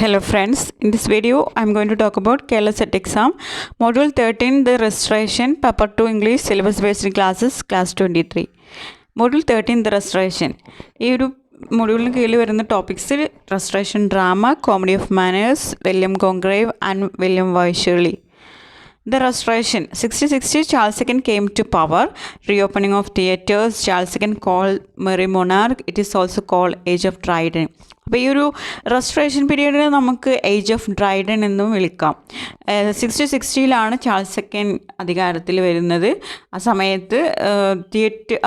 Hello friends, in this video I am going to talk about Kerala Set Exam, Module 13, the Restoration, Paper 2 English, Syllabus Based Classes, Class 23. Module 13, the Restoration. ഈ ഒരു മൊഡ്യൂളിന് കീഴിൽ വരുന്ന topics restoration drama, comedy of manners, William Congreve and William Wycherley. The Restoration. 1660, Charles II came to power. Reopening of theatres. Charles II called Merry Monarch. It is also called Age of Dryden. അപ്പോൾ ഈ ഒരു restoration പീരീഡിനെ നമുക്ക് age of Dryden എന്നും വിളിക്കാം. 1660 Charles second അധികാരത്തിൽ വരുന്നത്. ആ സമയത്ത്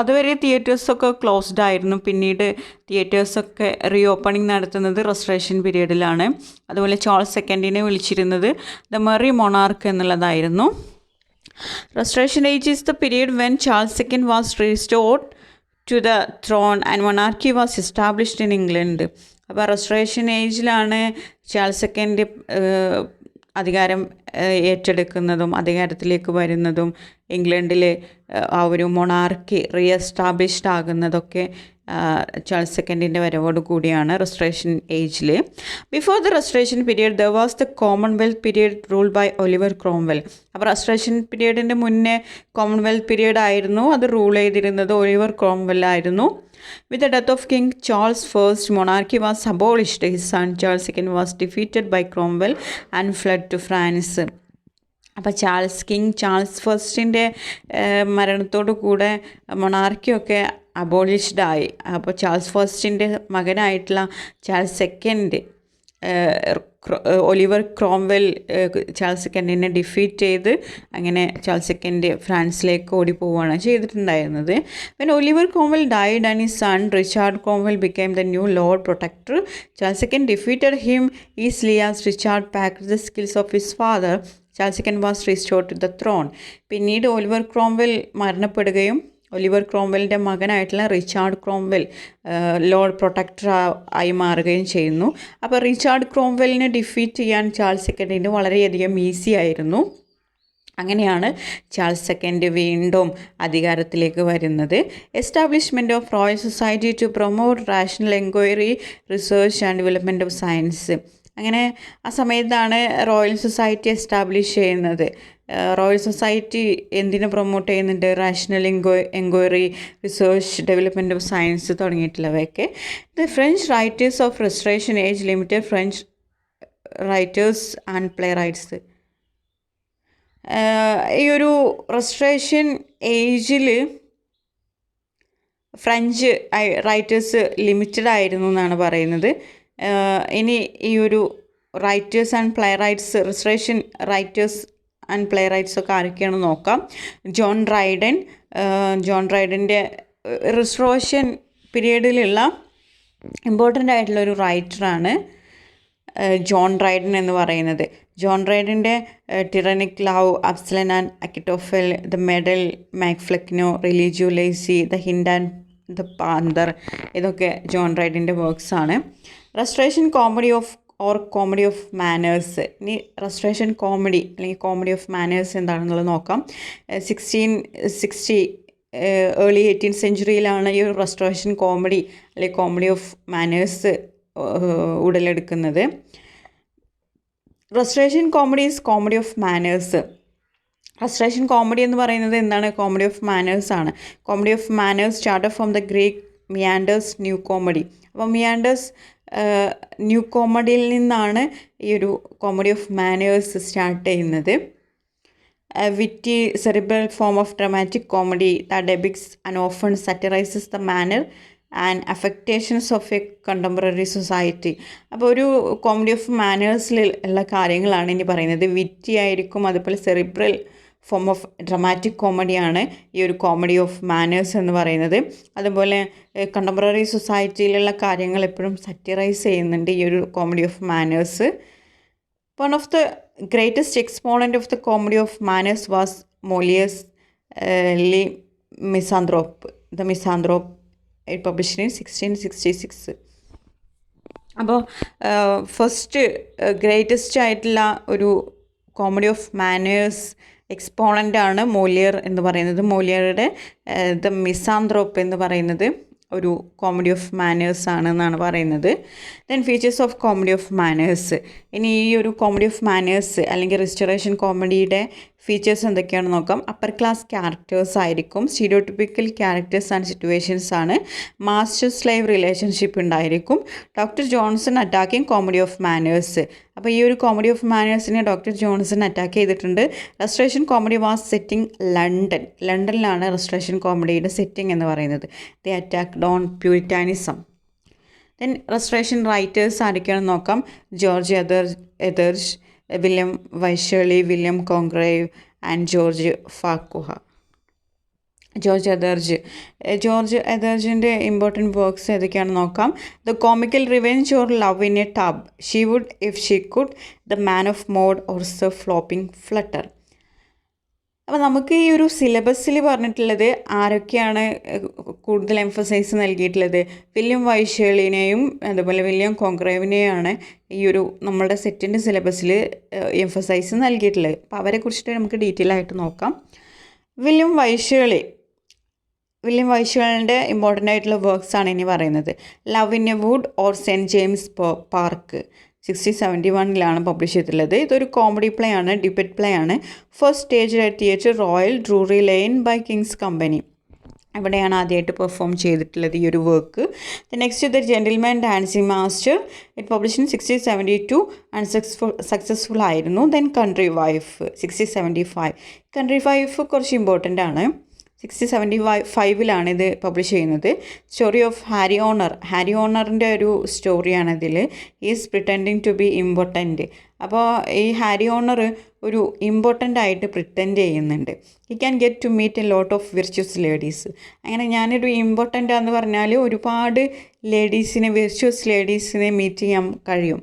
അതുവരെ തിയേറ്റേഴ്സൊക്കെ ക്ലോസ്ഡ് ആയിരുന്നു. പിന്നീട് തിയേറ്റേഴ്സൊക്കെ റീ ഓപ്പണിംഗ് നടത്തുന്നത് റെസ്റ്റോറേഷൻ പീരീഡിലാണ്. അതുപോലെ ചാൾസ് സെക്കൻഡിനെ വിളിച്ചിരുന്നത് ദ മെറി മൊണാർക്ക് എന്നുള്ളതായിരുന്നു. Restoration age is the period when Charles second was restored to the throne and monarchy was established in England. അപ്പോൾ റെസ്റ്റോറേഷൻ ഏജിലാണ് ചാൾസ് സെക്കൻഡ് അധികാരം ഏറ്റെടുക്കുന്നതും അധികാരത്തിലേക്ക് വരുന്നതും ഇംഗ്ലണ്ടിൽ ആ ഒരു മൊണാർക്കി റീ എസ്റ്റാബ്ലിഷ്ഡ് ആകുന്നതൊക്കെ ചാൾസ് സെക്കൻഡിൻ്റെ വരവോട് കൂടിയാണ് റെസ്റ്റോറേഷൻ ഏജിൽ. Before the restoration period there was the commonwealth period rule by Oliver Cromwell. അപ്പോൾ റെസ്റ്റോറേഷൻ പീരിയഡിൻ്റെ മുന്നേ കോമൺവെൽത്ത് പീരിയഡ് ആയിരുന്നു, അത് റൂൾ ചെയ്തിരുന്നത് ഒലിവർ ക്രോംവെൽ ആയിരുന്നു. With the death of King Charles I, monarchy was abolished. His son Charles II was defeated by Cromwell and fled to France. അപ്പോൾ king Charles ഫസ്റ്റിൻ്റെ മരണത്തോടു കൂടെ മൊണാർക്കിയൊക്കെ അബോളിഷ്ഡായി. അപ്പോൾ ചാൾസ് ഫസ്റ്റിൻ്റെ മകനായിട്ടുള്ള Charles second Oliver Cromwell Charles സെക്കൻഡിനെ ഡിഫീറ്റ് ചെയ്ത് അങ്ങനെ ചാൾസ് സെക്കൻഡ് ഫ്രാൻസിലേക്ക് ഓടിപ്പോവുകയാണ് ചെയ്തിട്ടുണ്ടായിരുന്നത്. When Oliver Cromwell died and his son Richard Cromwell became the new lord protector. Charles second defeated him easily as Richard packed the skills of his father. Charles second was restored to the throne. പിന്നീട് Oliver Cromwell മരണപ്പെടുകയും Oliver ക്രോംവെലിൻ്റെ മകനായിട്ടുള്ള Richard Cromwell lord protector ആയി മാറുകയും ചെയ്യുന്നു. അപ്പോൾ Richard ക്രോംവെലിനെ defeat ചെയ്യാൻ Charles സെക്കൻഡിന് വളരെയധികം ഈസി ആയിരുന്നു. അങ്ങനെയാണ് ചാൾസ് സെക്കൻഡ് വീണ്ടും അധികാരത്തിലേക്ക് വരുന്നത്. Establishment of royal society to promote rational enquiry, research and development of science. അങ്ങനെ ആ സമയത്താണ് റോയൽ സൊസൈറ്റി എസ്റ്റാബ്ലിഷ് ചെയ്യുന്നത്. റോയൽ സൊസൈറ്റി എന്തിനു പ്രൊമോട്ട് ചെയ്യുന്നുണ്ട്? Rational enquiry, research, development of science തുടങ്ങിയിട്ടുള്ളവയൊക്കെ. The French writers of restoration age limited French writers and playwrights. ഈ ഒരു restoration ഏജിൽ ഫ്രഞ്ച് റൈറ്റേഴ്സ് ലിമിറ്റഡ് ആയിരുന്നു എന്നാണ് പറയുന്നത്. ഇനി ഈ ഒരു writers and playwrights, restoration writers and playwrights ഒക്കെ ആരൊക്കെയാണെന്ന് നോക്കാം. ജോൺ ഡ്രൈഡൻ്റെ റെസ്റ്റോറേഷൻ പീരീഡിലുള്ള ഇമ്പോർട്ടൻ്റ് ആയിട്ടുള്ളൊരു റൈറ്ററാണ് ജോൺ ഡ്രൈഡൻ എന്ന് പറയുന്നത്. ജോൺ ഡ്രൈഡൻ്റെ tyrannic love, Absalom and Achitophel, the medal, MacFlecknoe, Religio Laici, the hind and the panther, ഇതൊക്കെ ജോൺ ഡ്രൈഡൻ്റെ വർക്ക്സാണ്. Restoration comedy of manners. ഇനി റെസ്റ്റോറേഷൻ കോമഡി അല്ലെങ്കിൽ കോമഡി ഓഫ് മാനേഴ്സ് എന്താണെന്നുള്ളത് നോക്കാം. 1660 ഏർലി 18th സെഞ്ച്വറിയിലാണ് ഈ ഒരു റെസ്റ്റോറേഷൻ കോമഡി അല്ലെങ്കിൽ കോമഡി ഓഫ് മാനേഴ്സ് ഉടലെടുക്കുന്നത്. Restoration comedy is comedy of manners. Restoration comedy എന്ന് പറയുന്നത് എന്താണ്? കോമഡി ഓഫ് മാനേഴ്സ് ആണ്. Comedy of manners started from the Greek Menander's new comedy. അപ്പോൾ മിയാൻഡേഴ്സ് ന്യൂ കോമഡിയിൽ നിന്നാണ് ഈ ഒരു കോമഡി ഓഫ് മാനേഴ്സ് സ്റ്റാർട്ട് ചെയ്യുന്നത്. Witty cerebral form of dramatic comedy that depicts and often satirises the manner and affectations of a contemporary society. അപ്പോൾ ഒരു comedy of മാനേഴ്സിൽ ഉള്ള കാര്യങ്ങളാണ് ഇനി പറയുന്നത്. വിറ്റി ആയിരിക്കും, അതുപോലെ സെറിബ്രൽ ഫോം ഓഫ് ഡ്രമാറ്റിക് കോമഡിയാണ് ഈ ഒരു കോമഡി ഓഫ് മാനേഴ്സ് എന്ന് പറയുന്നത്. അതുപോലെ കണ്ടംപററി സൊസൈറ്റിയിലുള്ള കാര്യങ്ങൾ എപ്പോഴും സറ്റിറൈസ് ചെയ്യുന്നുണ്ട് ഈ ഒരു comedy of manners. One of the greatest exponent of the comedy of manners was Moliere's le misanthrope. The misanthrope published in 1666. അപ്പോൾ ഫസ്റ്റ് ഗ്രേറ്റസ്റ്റ് ആയിട്ടുള്ള ഒരു കോമഡി ഓഫ് മാനേഴ്സ് എക്സ്പോണൻ്റാണ് മോലിയർ എന്ന് പറയുന്നത്. മോലിയറുടെ ദ മിസാന്ത്രോപ്പ് എന്ന് പറയുന്നത് ഒരു കോമഡി ഓഫ് മാനേഴ്സ് ആണെന്നാണ് പറയുന്നത്. Then features of comedy of manners. ഇനി ഈ ഒരു കോമഡി ഓഫ് മാനേഴ്സ് അല്ലെങ്കിൽ റിസ്റ്റോറേഷൻ കോമഡിയുടെ ഫീച്ചേഴ്സ് എന്തൊക്കെയാണെന്ന് നോക്കാം. അപ്പർ ക്ലാസ് ക്യാരക്ടേഴ്സ് ആയിരിക്കും, സ്റ്റീരിയോടിപ്പിക്കൽ ക്യാരക്ടേഴ്സ് ആൻഡ് സിറ്റുവേഷൻസ് ആണ്, മാസ്റ്റർ സ്ലേവ് റിലേഷൻഷിപ്പ് ഉണ്ടായിരിക്കും, doctor Johnson attacking comedy of manners. അപ്പോൾ ഈ ഒരു കോമഡി ഓഫ് മാനേഴ്സിനെ ഡോക്ടർ ജോൺസൺ അറ്റാക്ക് ചെയ്തിട്ടുണ്ട്. റെസ്റ്റോറേഷൻ കോമഡി വാസ് സെറ്റിംഗ് ലണ്ടനിലാണ് റെസ്റ്റോറേഷൻ കോമഡിയുടെ സെറ്റിംഗ് എന്ന് പറയുന്നത്. The attack on puritanism. Then restoration writers ആരൊക്കെയാണെന്ന് നോക്കാം. George Etherege, William Wycherley, William Congreve and George Farquhar. George എതേർജിൻ്റെ ഇമ്പോർട്ടൻറ്റ് വർക്ക്സ് ഏതൊക്കെയാണെന്ന് നോക്കാം. The comical revenge or love in a tub, she would if she could, the man of mode or Sir Fopling Flutter. അപ്പോൾ നമുക്ക് ഈ ഒരു സിലബസിൽ പറഞ്ഞിട്ടുള്ളത് ആരൊക്കെയാണ് കൂടുതൽ എംഫസൈസ് നൽകിയിട്ടുള്ളത്. വില്യം വൈഷേർലിനെയും അതുപോലെ വില്യം കോൺഗ്രേവിനെയാണ് ഈ ഒരു നമ്മളുടെ സെറ്റിൻ്റെ സിലബസിൽ എംഫസൈസ് നൽകിയിട്ടുള്ളത്. അപ്പോൾ അവരെ കുറിച്ചിട്ട് നമുക്ക് ഡീറ്റെയിൽ ആയിട്ട് നോക്കാം. വില്യം വൈഷേർലിൻ്റെ ഇമ്പോർട്ടൻ്റ് ആയിട്ടുള്ള വർക്ക്സ് ആണ് ഇനി പറയുന്നത്. Love in a wood or Saint James Park 1671 publish ചെയ്തിട്ടുള്ളത്. ഇതൊരു കോമഡി പ്ലേ ആണ്, ഡിബേറ്റ് പ്ലേ ആണ്. First stage at Theatre Royal Drury Lane by King's Company. ഇവിടെയാണ് ആദ്യമായിട്ട് പെർഫോം ചെയ്തിട്ടുള്ളത് ഈ ഒരു work. Next the gentleman dancing master, it publish in 1672 and successful ആയിരുന്നു. Then country wife 1675. Country wife കുറച്ച് important ആണ്. 1675 ഇത് പബ്ലിഷ് ചെയ്യുന്നത്. സ്റ്റോറി ഓഫ് ഹാരി ഓണറിൻ്റെ ഒരു സ്റ്റോറിയാണിതിൽ. Is pretending to be important. അപ്പോൾ ഈ ഹാരി ഓണർ ഒരു ഇമ്പോർട്ടൻ്റ് ആയിട്ട് പ്രിറ്റൻഡ് ചെയ്യുന്നുണ്ട്. He can get to meet a lot of virtuous ladies. അങ്ങനെ ഞാനൊരു ഇമ്പോർട്ടൻ്റ് എന്ന് പറഞ്ഞാൽ ഒരുപാട് വിർച്വസ് ലേഡീസിനെ മീറ്റ് ചെയ്യാൻ കഴിയും.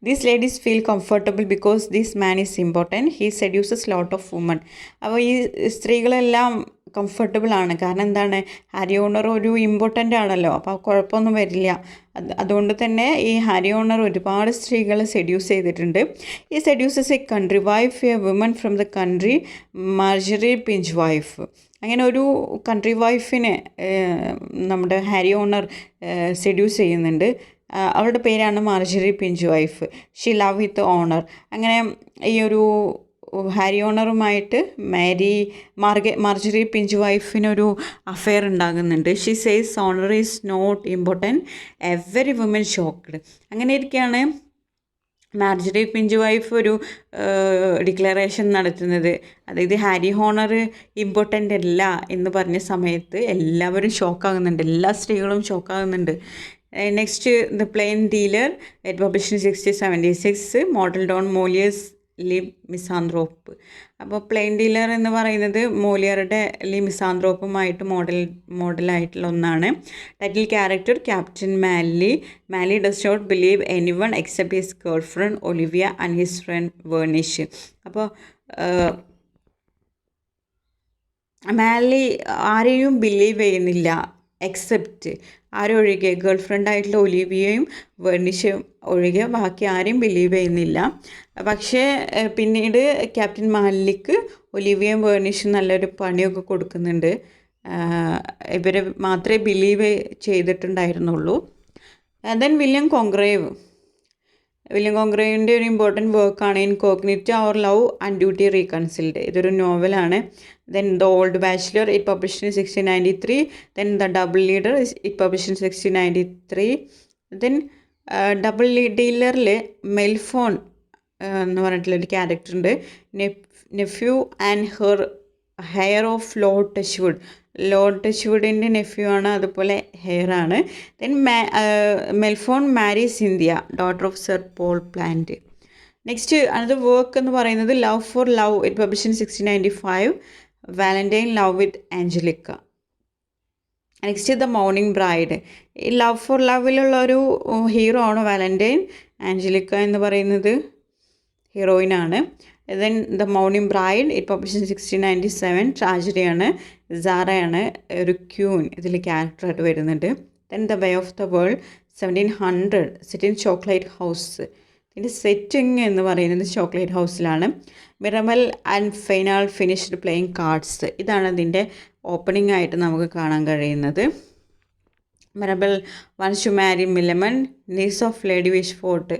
These ladies feel comfortable because this man is important. He seduces lot of women. അപ്പോൾ ഈ സ്ത്രീകളെല്ലാം കംഫർട്ടബിൾ ആണ്. കാരണം എന്താണ്, ഹാരി ഓണർ ഒരു ഇമ്പോർട്ടൻ്റ് ആണല്ലോ, അപ്പോൾ കുഴപ്പമൊന്നും വരില്ല. അതുകൊണ്ട് തന്നെ ഈ ഹാരി ഓണർ ഒരുപാട് സ്ത്രീകളെ സെഡ്യൂസ് ചെയ്തിട്ടുണ്ട്. ഈ seduces a country wife, a woman from the country, Margery Pinchwife. അങ്ങനെ ഒരു കൺട്രി വൈഫിനെ നമ്മുടെ ഹാരി ഓണർ സെഡ്യൂസ് ചെയ്യുന്നുണ്ട്. അവളുടെ പേരാണ് Margery Pinchwife. She love with Horner. അങ്ങനെ ഈ ഒരു ഹാരി ഓണറുമായിട്ട് മാർജറി പിഞ്ച് വൈഫിനൊരു അഫെയർ ഉണ്ടാകുന്നുണ്ട്. She says Horner is not important, every woman shocked. അങ്ങനെ ഇരിക്കുകയാണ് മാർജറി പിഞ്ച് വൈഫ് ഒരു ഡിക്ലറേഷൻ നടത്തുന്നത്. അതായത് ഹാരി ഓണർ ഇമ്പോർട്ടൻ്റ് അല്ല എന്ന് പറഞ്ഞ സമയത്ത് എല്ലാവരും ഷോക്കാകുന്നുണ്ട്, എല്ലാ സ്ത്രീകളും ഷോക്കാകുന്നുണ്ട്. Next the plain dealer, it published in 1676, modelled on Molière's le misanthrope. അപ്പോൾ പ്ലെയിൻ ഡീലർ എന്ന് പറയുന്നത് മോലിയറുടെ ലി മിസാന്ത്രോപ്പുമായിട്ട് മോഡലായിട്ടുള്ള ഒന്നാണ്. Title character captain Manly does not believe anyone except his girlfriend Olivia and his friend Vernish. അപ്പോൾ Manly ആരെയും believe ചെയ്യുന്നില്ല, എക്സെപ്റ്റ് ആരൊഴികെ ഗേൾ ഫ്രണ്ടായിട്ടുള്ള ഒലിവിയയും വേർണിഷും ഒഴികെ ബാക്കി ആരെയും ബിലീവ് ചെയ്യുന്നില്ല. പക്ഷേ പിന്നീട് ക്യാപ്റ്റൻ മാലിക്ക് ഒലിവിയയും വേർണിഷും നല്ലൊരു പണിയൊക്കെ കൊടുക്കുന്നുണ്ട്. ഇവരെ മാത്രമേ ബിലീവ് ചെയ്തിട്ടുണ്ടായിരുന്നുള്ളൂ. ദെൻ വില്യം കോൺഗ്രേവിൻ്റെ ഒരു ഇമ്പോർട്ടൻറ്റ് വർക്കാണ് Incognita or love and duty reconciled. ഇതൊരു നോവലാണ്. Then the old bachelor, it published in 1693. Then the double leader, it published in 1693. Then double ഡീലറിൽ മെൽഫോൺ എന്ന് പറഞ്ഞിട്ടുള്ളൊരു ക്യാരക്ടർ ഉണ്ട്. Nephew and heir of lord ടച്ച്വുഡിൻ്റെ നെഫ്യൂ ആണ്, അതുപോലെ ഹെയർ ആണ്. Then Mellefont marry Cynthia, daughter of sir Paul Plyant. Next another work എന്ന് പറയുന്നത് love for love, it published in 1695. Valentine love with Angelica. Next the mourning bride. ഈ love for ലവിലുള്ള ഒരു hero ആണ് Valentine. Angelica എന്ന് പറയുന്നത് ഹീറോയിനാണ്. Then the mourning bride, it published in 1697. ട്രാജഡിയാണ്. സാറയാണ് ഒരു ക്യൂൻ ഇതിൽ ക്യാരക്ടറായിട്ട് വരുന്നുണ്ട്. Then the way of the world 1700, set in chocolate house. ഇതിൻ്റെ സെറ്റിംഗ് എന്ന് പറയുന്നത് ചോക്ലേറ്റ് ഹൗസിലാണ്. Mirabell and Fainall finished playing cards. ഇതാണ് ഇതിൻ്റെ ഓപ്പണിംഗ് ആയിട്ട് നമുക്ക് കാണാൻ കഴിയുന്നത്. Mirabell wants to marry Millamant, niece of lady Wishfort.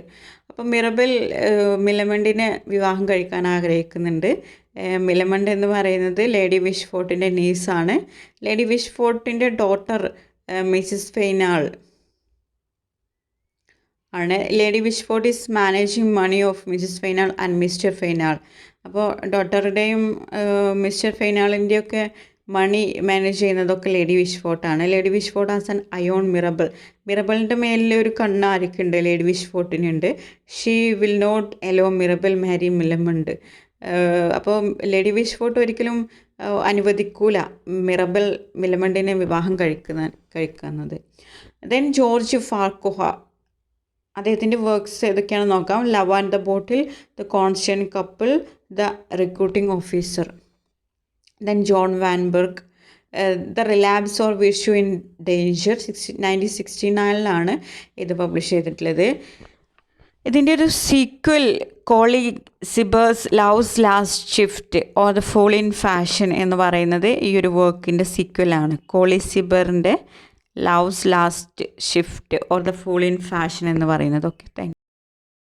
അപ്പോൾ മിറബൽ മിലമണ്ടിനെ വിവാഹം കഴിക്കാൻ ആഗ്രഹിക്കുന്നുണ്ട്. മിലമണ്ട് എന്ന് പറയുന്നത് ലേഡി വിഷ്ഫോർട്ടിൻ്റെ നീസാണ്. ലേഡി വിഷ്ഫോർട്ടിൻ്റെ ഡോട്ടർ മിസ്സിസ് ഫെയ്നാൾ ആണ്. Lady Wishfort is managing money of Mrs Fainall and Mr Fainall. അപ്പോൾ ഡോട്ടറുടെയും മിസ്റ്റർ ഫെയ്നാളിൻ്റെയൊക്കെ മണി മാനേജ് ചെയ്യുന്നതൊക്കെ ലേഡി വിഷ്ഫോർട്ടാണ്. Lady Wishfort has an eye on Mirabell. മിറബലിൻ്റെ മേലിൽ ഒരു കണ്ണ് ആർക്കുണ്ട്? ലേഡി വിഷ്ഫോർട്ടിനുണ്ട്. She will not allow Mirabell marry Millamant. അപ്പോൾ ലേഡി വിഷ്ഫോർട്ട് ഒരിക്കലും അനുവദിക്കൂല മിറബൽ മിലമണ്ടിനെ വിവാഹം കഴിക്കുന്നത്. ദെൻ ജോർജ് ഫാർക്കോഹ, അദ്ദേഹത്തിൻ്റെ വർക്ക്സ് ഏതൊക്കെയാണെന്ന് നോക്കാം. Love and the bottle, the constant couple, the recruiting officer. Then John Vanbrugh, the relapse or virtue in danger, 1969 ഇത് പബ്ലിഷ് ചെയ്തിട്ടുള്ളത്. ഇതിൻ്റെ ഒരു sequel Colley Cibber's love's last shift or the fool in fashion എന്ന് പറയുന്നത് ഈ ഒരു വർക്കിൻ്റെ സീക്വലാണ്. കോളി സിബറിൻ്റെ love's last shift or the fool in fashion എന്ന് പറയുന്നത്. Okay, thank U.